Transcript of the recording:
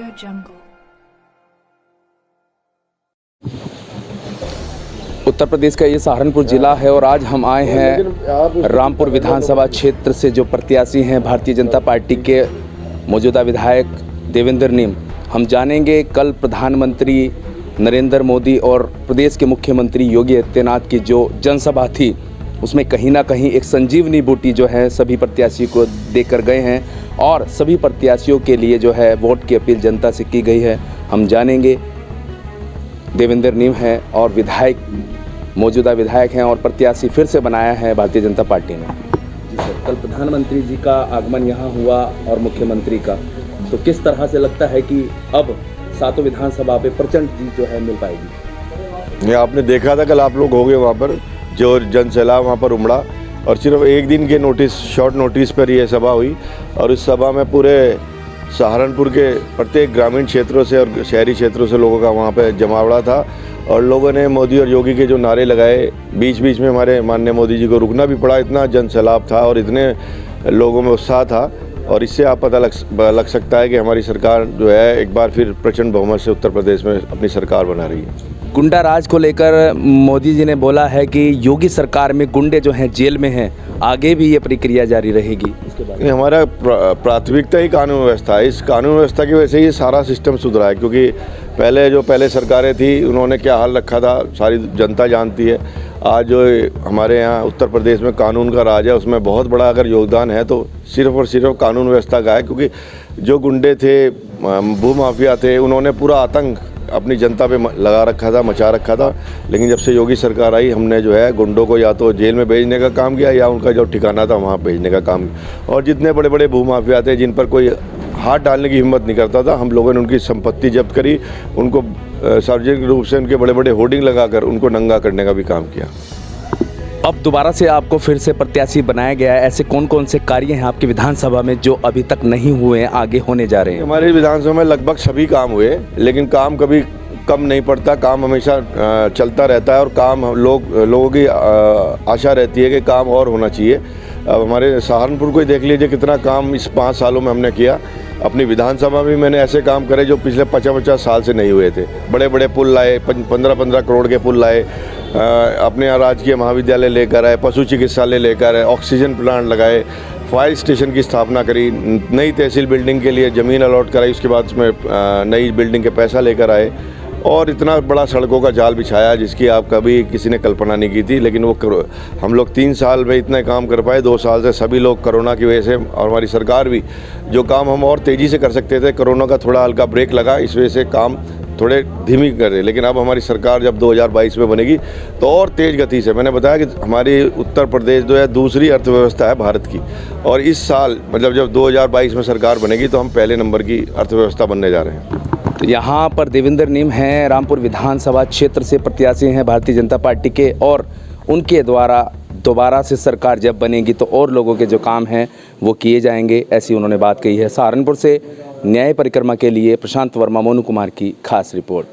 AudioJungle। Uttar Pradesh का ये सहारनपुर जिला है और आज हम आए हैं रामपुर विधानसभा क्षेत्र से जो प्रत्याशी हैं भारतीय जनता पार्टी के मौजूदा विधायक देवेंद्र नीम। हम जानेंगे कल प्रधानमंत्री नरेंद्र मोदी और प्रदेश के मुख्यमंत्री योगी आदित्यनाथ की जो जनसभा थी उसमें कहीं ना कहीं एक संजीवनी बूटी जो है सभी प्रत्याशियों को देकर गए हैं और सभी प्रत्याशियों के लिए जो है वोट की अपील जनता से की गई है। हम जानेंगे देवेंद्र नीम है और विधायक मौजूदा विधायक हैं और प्रत्याशी फिर से बनाया है भारतीय जनता पार्टी ने। जी सर, कल प्रधानमंत्री जी का आगमन यहाँ हुआ और मुख्यमंत्री का, तो किस तरह से लगता है कि अब सातों विधानसभा पे प्रचंड जीत जो है मिल पाएगी? ये आपने देखा था कल आप लोग हो गए वहाँ पर, जो जनसैलाब वहाँ पर उमड़ा और सिर्फ एक दिन के नोटिस, शॉर्ट नोटिस पर यह सभा हुई और इस सभा में पूरे सहारनपुर के प्रत्येक ग्रामीण क्षेत्रों से और शहरी क्षेत्रों से लोगों का वहाँ पे जमावड़ा था और लोगों ने मोदी और योगी के जो नारे लगाए, बीच बीच में हमारे माननीय मोदी जी को रुकना भी पड़ा। इतना जनसैलाब था और इतने लोगों में उत्साह था और इससे आप पता लग सकता है कि हमारी सरकार जो है एक बार फिर प्रचंड बहुमत से उत्तर प्रदेश में अपनी सरकार बना रही है। गुंडा राज को लेकर मोदी जी ने बोला है कि योगी सरकार में गुंडे जो हैं जेल में हैं, आगे भी ये प्रक्रिया जारी रहेगी। हमारा प्राथमिकता ही कानून व्यवस्था है। इस कानून व्यवस्था की वजह से ये सारा सिस्टम सुधरा है, क्योंकि पहले सरकारें थी उन्होंने क्या हाल रखा था सारी जनता जानती है। आज जो हमारे यहाँ उत्तर प्रदेश में कानून का राज है उसमें बहुत बड़ा अगर योगदान है तो सिर्फ और सिर्फ कानून व्यवस्था का है, क्योंकि जो गुंडे थे, भूमाफिया थे, उन्होंने पूरा आतंक अपनी जनता पे लगा रखा था, मचा रखा था। लेकिन जब से योगी सरकार आई हमने जो है गुंडों को या तो जेल में भेजने का काम किया या उनका जो ठिकाना था वहाँ भेजने का काम किया। और जितने बड़े बड़े भूमाफिया थे जिन पर कोई हाथ डालने की हिम्मत नहीं करता था, हम लोगों ने उनकी संपत्ति जब्त करी, उनको सार्वजनिक रूप से उनके बड़े बड़े होर्डिंग लगाकर उनको नंगा करने का भी काम किया। अब दोबारा से आपको फिर से प्रत्याशी बनाया गया है, ऐसे कौन कौन से कार्य हैं आपकी विधानसभा में जो अभी तक नहीं हुए हैं, आगे होने जा रहे हैं? हमारी विधानसभा में लगभग सभी काम हुए, लेकिन काम कभी कम नहीं पड़ता, काम हमेशा चलता रहता है और काम लोगों की आशा रहती है कि काम और होना चाहिए। अब हमारे सहारनपुर को ही देख लीजिए कितना काम इस 5 सालों में हमने किया। अपनी विधानसभा में मैंने ऐसे काम करे जो पिछले 50-50 साल से नहीं हुए थे। बड़े बड़े पुल लाए, 15-15 करोड़ के पुल लाए, अपने यहाँ राजकीय महाविद्यालय लेकर आए, पशु चिकित्सालय लेकर आए, ऑक्सीजन प्लांट लगाए, फायर स्टेशन की स्थापना करी, नई तहसील बिल्डिंग के लिए ज़मीन अलॉट कराई, उसके बाद उसमें नई बिल्डिंग के पैसा लेकर आए और इतना बड़ा सड़कों का जाल बिछाया जिसकी आप कभी किसी ने कल्पना नहीं की थी। लेकिन वो हम लोग 3 साल में इतना काम कर पाए। 2 साल से सभी लोग कोरोना की वजह से और हमारी सरकार भी जो काम हम और तेज़ी से कर सकते थे, कोरोना का थोड़ा हल्का ब्रेक लगा, इस वजह से काम थोड़े धीमी कर रहे। लेकिन अब हमारी सरकार जब 2022 में बनेगी तो और तेज़ गति से, मैंने बताया कि हमारी उत्तर प्रदेश जो है दूसरी अर्थव्यवस्था है भारत की, और इस साल मतलब जब 2022 में सरकार बनेगी तो हम पहले नंबर की अर्थव्यवस्था बनने जा रहे हैं। तो यहाँ पर देवेंद्र नीम हैं, रामपुर विधानसभा क्षेत्र से प्रत्याशी हैं भारतीय जनता पार्टी के और उनके द्वारा दोबारा से सरकार जब बनेगी तो और लोगों के जो काम हैं वो किए जाएंगे, ऐसी उन्होंने बात कही है। सहारनपुर से न्याय परिक्रमा के लिए प्रशांत वर्मा, मोनू कुमार की खास रिपोर्ट।